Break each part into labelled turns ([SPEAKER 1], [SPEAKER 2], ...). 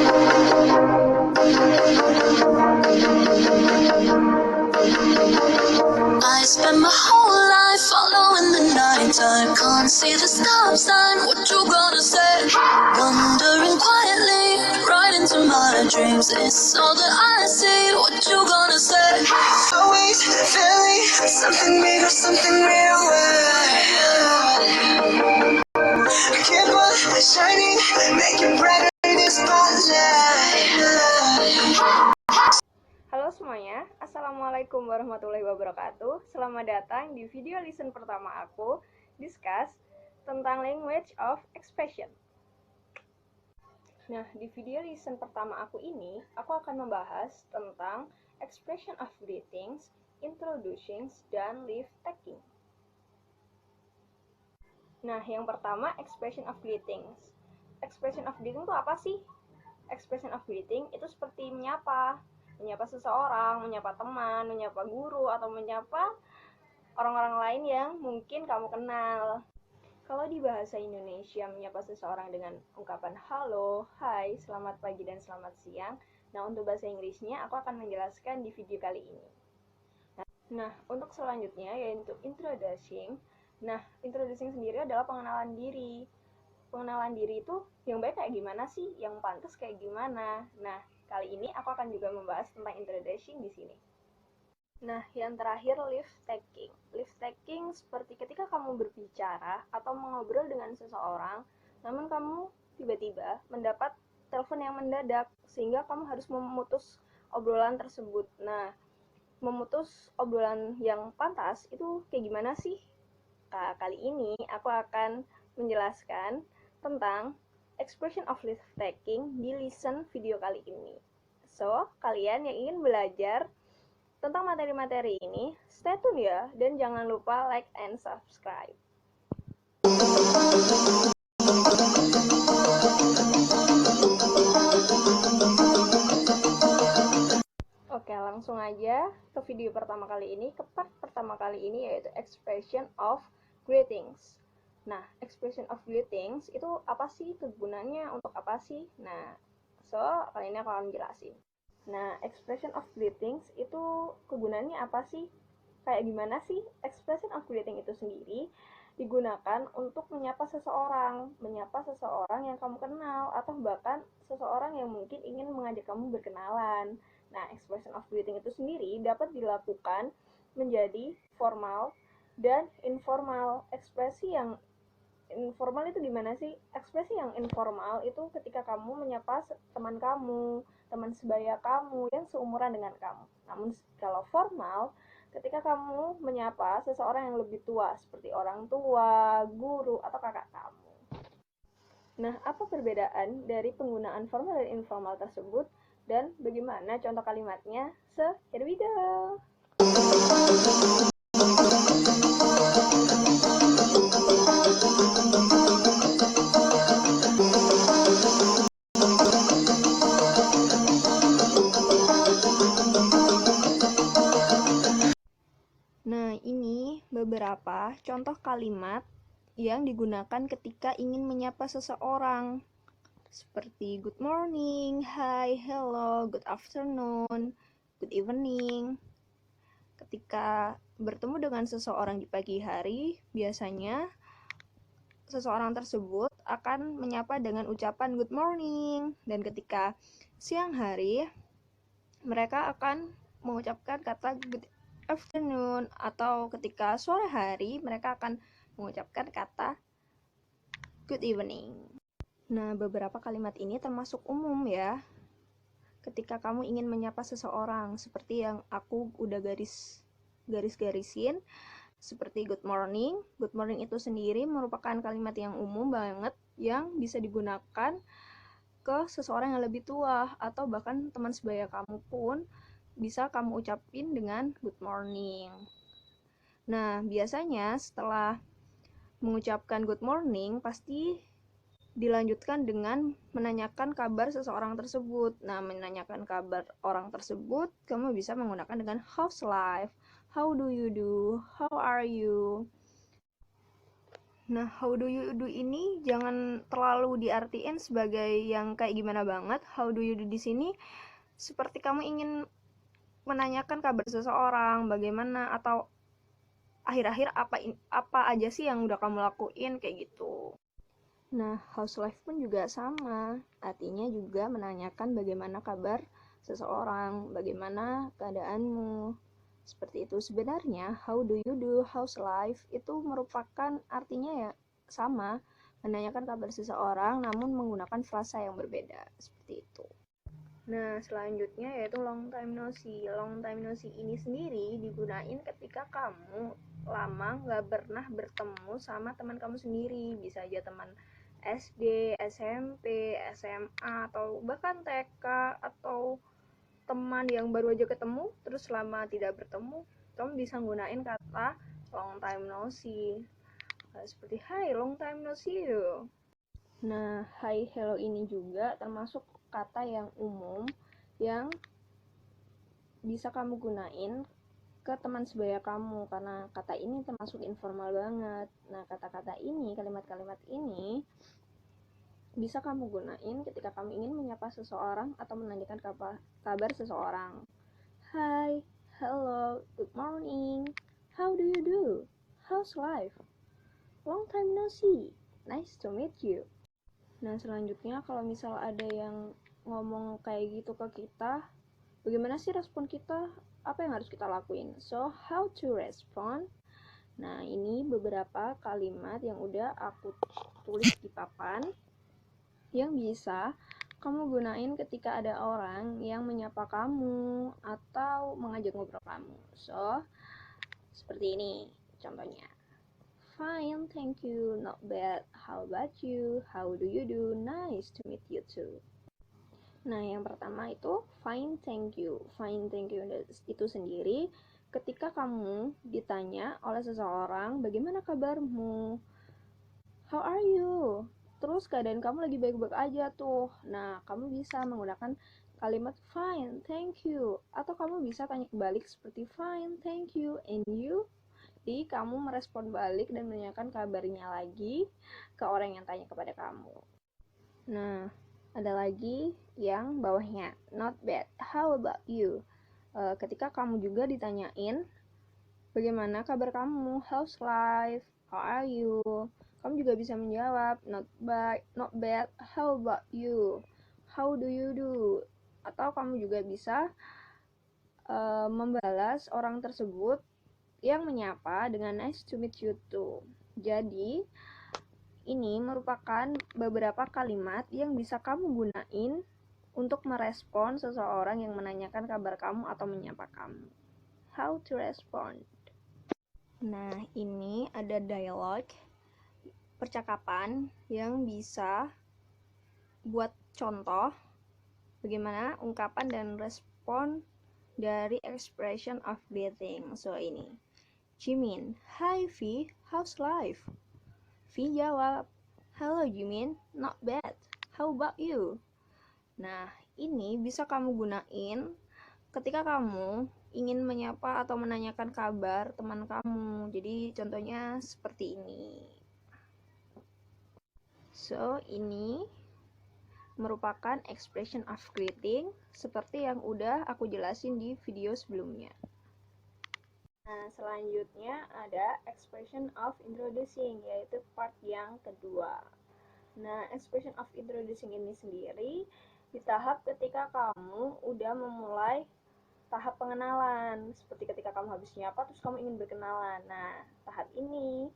[SPEAKER 1] I spend my whole life following the nighttime. Can't see the stop sign, what you gonna say? Wandering quietly, right into my dreams. It's all that I see, what you gonna say? Always feeling something bigger, something real. Keep on shining, making brighter this spotlight.
[SPEAKER 2] Halo semuanya, Assalamualaikum warahmatullahi wabarakatuh. Selamat datang di video listen pertama aku, discuss tentang language of expression. Nah, di video listen pertama aku ini, aku akan membahas tentang expression of greetings, introductions, dan leave taking. Nah, yang pertama, expression of greetings. Expression of greeting itu apa sih? Expression of greeting itu seperti menyapa seseorang, menyapa teman, menyapa guru, atau menyapa orang-orang lain yang mungkin kamu kenal. Kalau di bahasa Indonesia menyapa seseorang dengan ungkapan halo, hai, selamat pagi, dan selamat siang. Nah, untuk bahasa Inggrisnya aku akan menjelaskan di video kali ini. Nah, untuk selanjutnya yaitu introducing. Nah, introducing sendiri adalah pengenalan diri. Pengenalan diri itu yang baik kayak gimana sih? Yang pantas kayak gimana? Nah, kali ini aku akan juga membahas tentang introducing di sini. Nah, yang terakhir leave taking. Leave taking seperti ketika kamu berbicara atau mengobrol dengan seseorang, namun kamu tiba-tiba mendapat telepon yang mendadak sehingga kamu harus memutus obrolan tersebut. Nah, memutus obrolan yang pantas itu kayak gimana sih? Nah, kali ini aku akan menjelaskan tentang expression of leave taking di listen video kali ini. So, kalian yang ingin belajar tentang materi-materi ini, stay tune ya, dan jangan lupa like and subscribe. Oke, langsung aja ke video pertama kali ini, ke part pertama kali ini, yaitu expression of greetings. Nah, expression of greetings itu apa sih? Kegunaannya untuk apa sih? Nah, kali ini aku akan jelasin. Nah, expression of greetings itu kegunaannya apa sih? Kayak gimana sih? Expression of greeting itu sendiri digunakan untuk menyapa seseorang yang kamu kenal, atau bahkan seseorang yang mungkin ingin mengajak kamu berkenalan. Nah, expression of greeting itu sendiri dapat dilakukan menjadi formal dan informal. Ekspresi yang informal itu gimana sih? Ekspresi yang informal itu ketika kamu menyapa teman kamu, teman sebaya kamu yang seumuran dengan kamu. Namun kalau formal, ketika kamu menyapa seseorang yang lebih tua, seperti orang tua, guru, atau kakak kamu. Nah, apa perbedaan dari penggunaan formal dan informal tersebut, dan bagaimana contoh kalimatnya? So, here we go! Nah, ini beberapa contoh kalimat yang digunakan ketika ingin menyapa seseorang. Seperti good morning, hi, hello, good afternoon, good evening. Ketika bertemu dengan seseorang di pagi hari, biasanya seseorang tersebut akan menyapa dengan ucapan good morning. Dan ketika siang hari, mereka akan mengucapkan kata good afternoon, atau ketika sore hari mereka akan mengucapkan kata good evening. Nah, beberapa kalimat ini termasuk umum ya ketika kamu ingin menyapa seseorang, seperti yang aku udah garis-garisin, seperti good morning. Good morning itu sendiri merupakan kalimat yang umum banget yang bisa digunakan ke seseorang yang lebih tua, atau bahkan teman sebaya kamu pun bisa kamu ucapin dengan good morning. Nah, biasanya setelah mengucapkan good morning, pasti dilanjutkan dengan menanyakan kabar seseorang tersebut. Nah, menanyakan kabar orang tersebut, kamu bisa menggunakan dengan how's life, how do you do, how are you. Nah, how do you do ini jangan terlalu diartiin sebagai yang kayak gimana banget. How do you do di sini seperti kamu ingin menanyakan kabar seseorang, bagaimana, atau akhir-akhir apa aja sih yang udah kamu lakuin kayak gitu. Nah, house life pun juga sama. Artinya juga menanyakan bagaimana kabar seseorang, bagaimana keadaanmu. Seperti itu. Sebenarnya how do you do house life itu merupakan artinya ya sama, menanyakan kabar seseorang namun menggunakan frasa yang berbeda. Seperti itu. Nah, selanjutnya yaitu long time no see. Long time no see ini sendiri digunain ketika kamu lama nggak pernah bertemu sama teman kamu sendiri. Bisa aja teman SD, SMP, SMA, atau bahkan TK, atau teman yang baru aja ketemu, terus lama tidak bertemu. Kamu bisa gunain kata long time no see. Seperti, hi, long time no see you. Nah, hi, hello ini juga termasuk kata yang umum yang bisa kamu gunain ke teman sebaya kamu, karena kata ini termasuk informal banget. Nah, kata-kata ini, kalimat-kalimat ini bisa kamu gunain ketika kamu ingin menyapa seseorang atau menanyakan kabar seseorang. Hi, hello, good morning, how do you do? How's life? Long time no see, nice to meet you. Nah, selanjutnya kalau misal ada yang ngomong kayak gitu ke kita, bagaimana sih respon kita? Apa yang harus kita lakuin? So, how to respond? Nah, ini beberapa kalimat yang udah aku tulis di papan yang bisa kamu gunain ketika ada orang yang menyapa kamu atau mengajak ngobrol kamu. So, seperti ini contohnya. Fine, thank you, not bad. How about you? How do you do? Nice to meet you too. Nah, yang pertama itu fine, thank you. Fine, thank you itu sendiri ketika kamu ditanya oleh seseorang, bagaimana kabarmu? How are you? Terus keadaan kamu lagi baik-baik aja tuh. Nah, kamu bisa menggunakan kalimat fine, thank you. Atau kamu bisa tanya balik seperti fine, thank you, and you? Jadi kamu merespon balik dan menanyakan kabarnya lagi ke orang yang tanya kepada kamu. Nah, ada lagi yang bawahnya, not bad, how about you? Ketika kamu juga ditanyain, bagaimana kabar kamu? How's life? How are you? Kamu juga bisa menjawab, not bad, how about you? How do you do? Atau kamu juga bisa membalas orang tersebut yang menyapa dengan nice to meet you too. Jadi, ini merupakan beberapa kalimat yang bisa kamu gunain untuk merespon seseorang yang menanyakan kabar kamu atau menyapa kamu. How to respond? Nah, ini ada dialog percakapan yang bisa buat contoh bagaimana ungkapan dan respon dari expression of greeting. So, ini Jimin, hi V, how's life? V jawab, hello Jimin, not bad, how about you? Nah, ini bisa kamu gunain ketika kamu ingin menyapa atau menanyakan kabar teman kamu. Jadi contohnya seperti ini. So, ini merupakan expression of greeting seperti yang udah aku jelasin di video sebelumnya. Nah, selanjutnya ada expression of introducing, yaitu part yang kedua. Nah, expression of introducing ini sendiri di tahap ketika kamu udah memulai tahap pengenalan. Seperti ketika kamu habis nyapa, terus kamu ingin berkenalan. Nah, tahap ini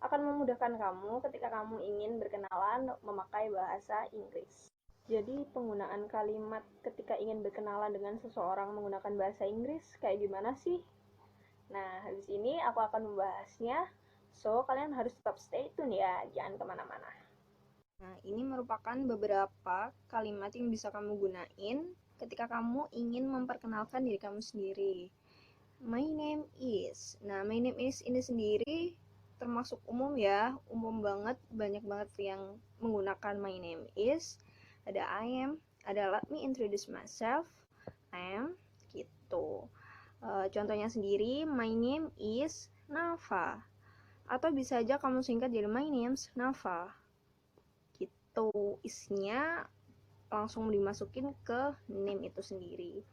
[SPEAKER 2] akan memudahkan kamu ketika kamu ingin berkenalan memakai bahasa Inggris. Jadi, penggunaan kalimat ketika ingin berkenalan dengan seseorang menggunakan bahasa Inggris kayak gimana sih? Nah, habis ini aku akan membahasnya, so kalian harus tetap stay tune ya, jangan kemana-mana. Nah, ini merupakan beberapa kalimat yang bisa kamu gunain ketika kamu ingin memperkenalkan diri kamu sendiri. My name is. Nah, my name is ini sendiri termasuk umum ya, umum banget, banyak banget yang menggunakan my name is. Ada I am, ada let me introduce myself, I am, gitu. Contohnya sendiri, my name is Nafa. Atau bisa aja kamu singkat jadi my name's Nafa. Gitu, isinya langsung dimasukin ke name itu sendiri.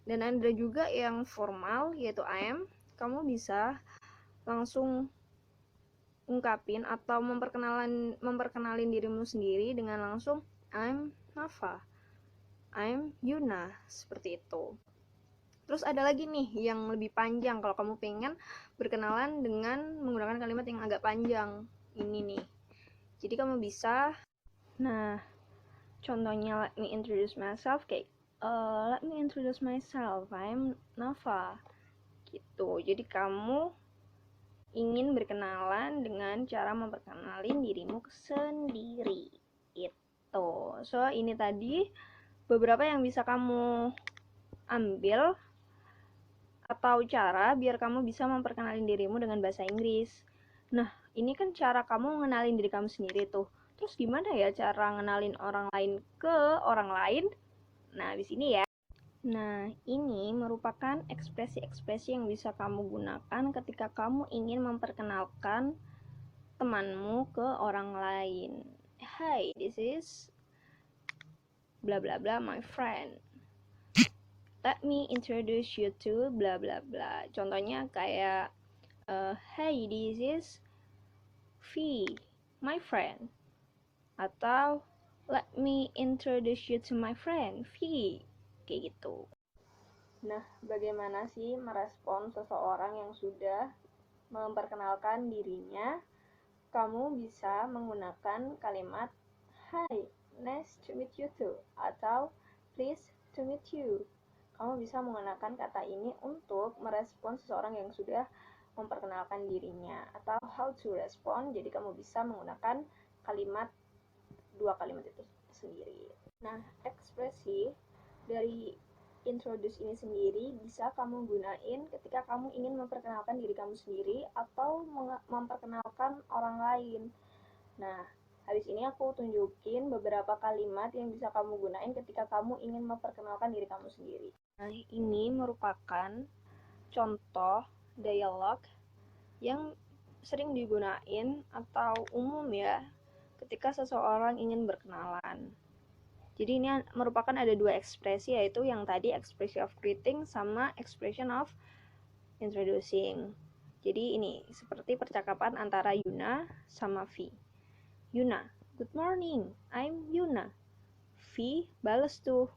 [SPEAKER 2] Dan ada juga yang formal, yaitu I am. Kamu bisa langsung ungkapin atau memperkenalin dirimu sendiri dengan langsung I'm Nafa, I'm Yuna, seperti itu. Terus ada lagi nih yang lebih panjang kalau kamu pengen berkenalan dengan menggunakan kalimat yang agak panjang. Ini nih. Jadi kamu bisa, nah contohnya let me introduce myself kayak let me introduce myself, I'm Nafa. Gitu. Jadi kamu ingin berkenalan dengan cara memperkenalin dirimu sendiri. Itu. So, ini tadi beberapa yang bisa kamu ambil atau cara biar kamu bisa memperkenalin dirimu dengan bahasa Inggris. Nah, ini kan cara kamu mengenalin diri kamu sendiri tuh. Terus gimana ya cara ngenalin orang lain ke orang lain? Nah, di sini ya. Nah, ini merupakan ekspresi-ekspresi yang bisa kamu gunakan ketika kamu ingin memperkenalkan temanmu ke orang lain. Hi, this is bla bla bla my friend. Let me introduce you to bla bla bla. Contohnya kayak hey, this is V, my friend. Atau let me introduce you to my friend V. Kayak gitu. Nah, bagaimana sih merespon seseorang yang sudah memperkenalkan dirinya? Kamu bisa menggunakan kalimat Hi, nice to meet you too, atau pleased to meet you. Kamu bisa menggunakan kata ini untuk merespon seseorang yang sudah memperkenalkan dirinya. Atau how to respond, jadi kamu bisa menggunakan dua kalimat itu sendiri. Nah, ekspresi dari introduce ini sendiri bisa kamu gunain ketika kamu ingin memperkenalkan diri kamu sendiri atau memperkenalkan orang lain. Nah, habis ini aku tunjukin beberapa kalimat yang bisa kamu gunain ketika kamu ingin memperkenalkan diri kamu sendiri. Nah, ini merupakan contoh dialog yang sering digunain atau umum ya ketika seseorang ingin berkenalan. Jadi ini merupakan ada dua ekspresi, yaitu yang tadi expression of greeting sama expression of introducing. Jadi ini seperti percakapan antara Yuna sama V. Yuna, good morning, I'm Yuna. V bales tuh,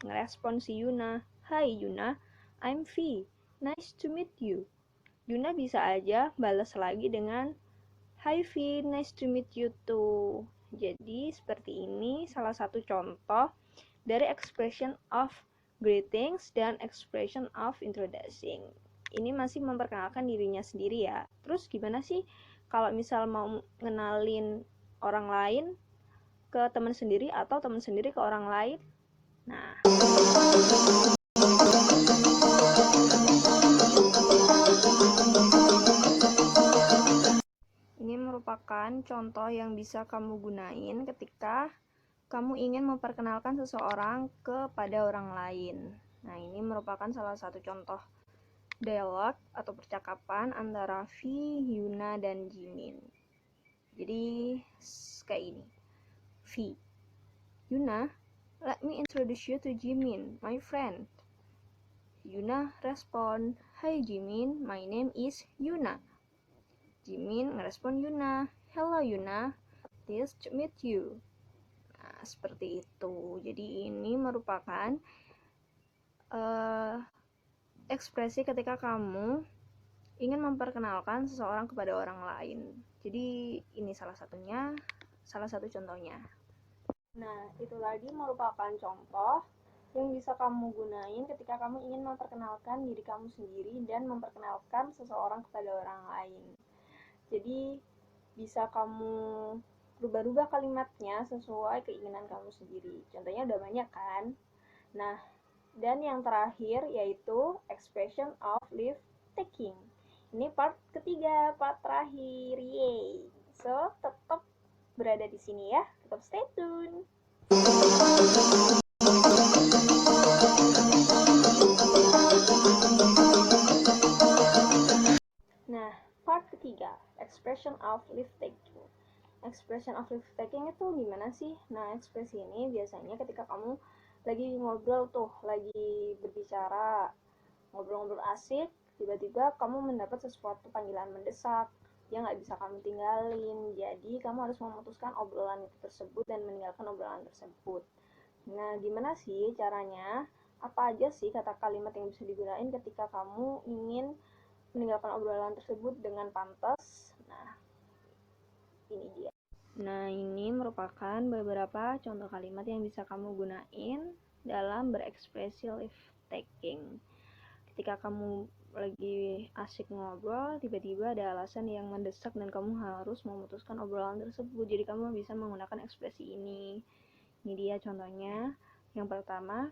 [SPEAKER 2] ngerespon si Yuna, hi Yuna, I'm V, nice to meet you. Yuna bisa aja bales lagi dengan hi V, nice to meet you too. Jadi seperti ini salah satu contoh dari expression of greetings dan expression of introducing. Ini masih memperkenalkan dirinya sendiri ya. Terus gimana sih kalau misal mau ngenalin orang lain ke teman sendiri atau teman sendiri ke orang lain? Nah, ini merupakan contoh yang bisa kamu gunain ketika kamu ingin memperkenalkan seseorang kepada orang lain. Nah, ini merupakan salah satu contoh dialog atau percakapan antara V, Yuna, dan Jimin. Jadi, kayak ini. V, Yuna, let me introduce you to Jimin, my friend. Yuna respon, hi Jimin, my name is Yuna. Jimin ngerespon Yuna, hello Yuna, pleased to meet you. Nah, seperti itu. Jadi ini merupakan ekspresi ketika kamu ingin memperkenalkan seseorang kepada orang lain. Jadi ini salah satu contohnya. Nah, itu tadi merupakan contoh yang bisa kamu gunain ketika kamu ingin memperkenalkan diri kamu sendiri dan memperkenalkan seseorang kepada orang lain. Jadi bisa kamu rubah-rubah kalimatnya sesuai keinginan kamu sendiri. Contohnya udah banyak kan? Nah, dan yang terakhir yaitu expression of leave taking. Ini part ketiga, part terakhir. Yeay. So, tetap berada di sini ya. Tetap stay tune. Nah, part ketiga, expression of lift taking. Expression of lift taking itu gimana sih? Nah, ekspresi ini biasanya ketika kamu lagi ngobrol tuh, lagi berbicara, ngobrol-ngobrol asik, tiba-tiba kamu mendapat sesuatu panggilan mendesak yang nggak bisa kamu tinggalin. Jadi kamu harus memutuskan obrolan itu tersebut dan meninggalkan obrolan tersebut. Nah, gimana sih caranya? Apa aja sih kata kalimat yang bisa digunain ketika kamu ingin meninggalkan obrolan tersebut dengan pantas? Nah, ini dia. Nah, ini merupakan beberapa contoh kalimat yang bisa kamu gunain dalam berekspresi lift taking. Ketika kamu lagi asik ngobrol, tiba-tiba ada alasan yang mendesak dan kamu harus memutuskan obrolan tersebut. Jadi kamu bisa menggunakan ekspresi ini. Ini dia contohnya. Yang pertama,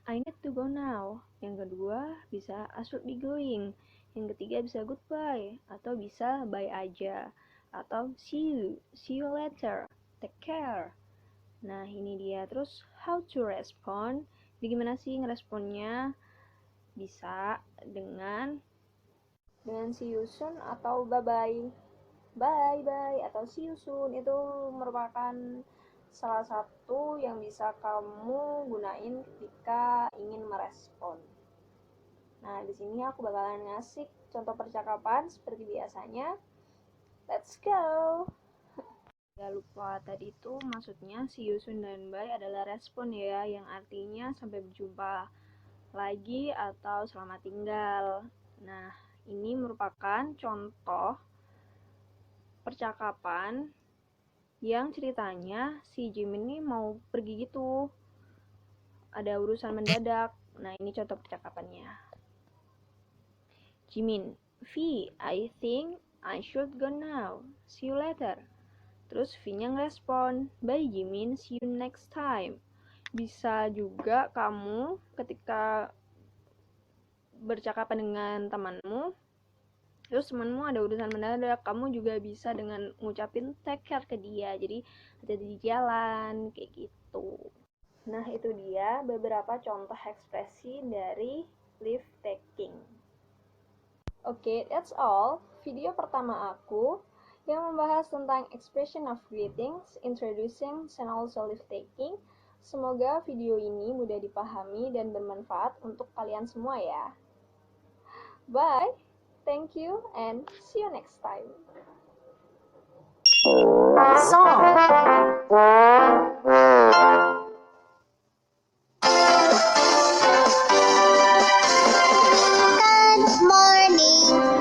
[SPEAKER 2] I need to go now. Yang kedua, bisa I should be going. Yang ketiga bisa goodbye, atau bisa bye aja, atau see you later, take care. Nah, ini dia. Terus how to respond. Jadi gimana sih ngeresponnya? Bisa dengan see you soon atau bye atau see you soon. Itu merupakan salah satu yang bisa kamu gunain ketika ingin merespon. Nah, di sini aku bakalan ngasih contoh percakapan seperti biasanya. Let's go. Gak lupa, tadi itu maksudnya see you soon dan bye adalah respon ya, yang artinya sampai berjumpa lagi atau selamat tinggal. Nah, ini merupakan contoh percakapan yang ceritanya si Jim ini mau pergi gitu, ada urusan mendadak. Nah, ini contoh percakapannya. Jimin, V, I think I should go now. See you later. Terus V-nya ngerespon, bye Jimin, see you next time. Bisa juga kamu ketika bercakapan dengan temanmu, terus temanmu ada urusan mendadak, kamu juga bisa dengan ngucapin take care ke dia. Jadi ada di jalan, kayak gitu. Nah, itu dia beberapa contoh ekspresi dari lift taking. Oke, that's all. Video pertama aku yang membahas tentang expression of greetings, introducing, and also lift taking. Semoga video ini mudah dipahami dan bermanfaat untuk kalian semua ya. Bye, thank you, and see you next time.
[SPEAKER 1] Song.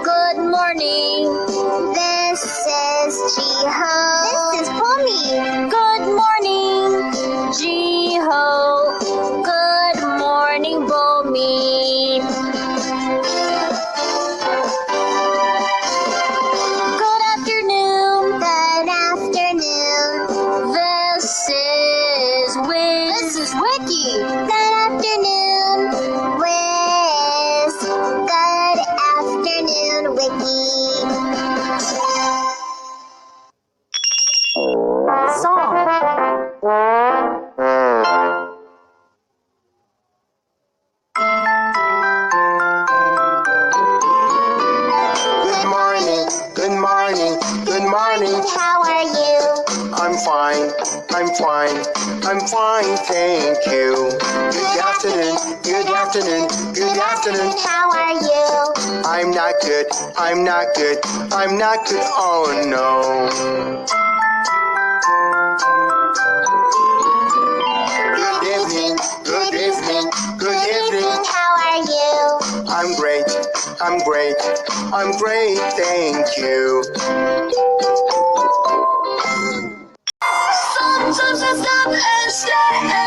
[SPEAKER 1] Good morning. This is Jiho. This is Pommy. Good morning, Jiho. Good morning, Bommy. Good afternoon. Good afternoon. This is Wiki. Good afternoon, Wiz. Good afternoon, Wiki. Song. Good morning, good morning, good morning. How are you? I'm fine, I'm fine, I'm fine, thank you. Good afternoon, good afternoon, good afternoon. How are you? I'm not good, I'm not good, I'm not good, oh no. Good evening, good evening, good evening. How are you? I'm great, I'm great, I'm great, thank you. Sometimes I stop and stare.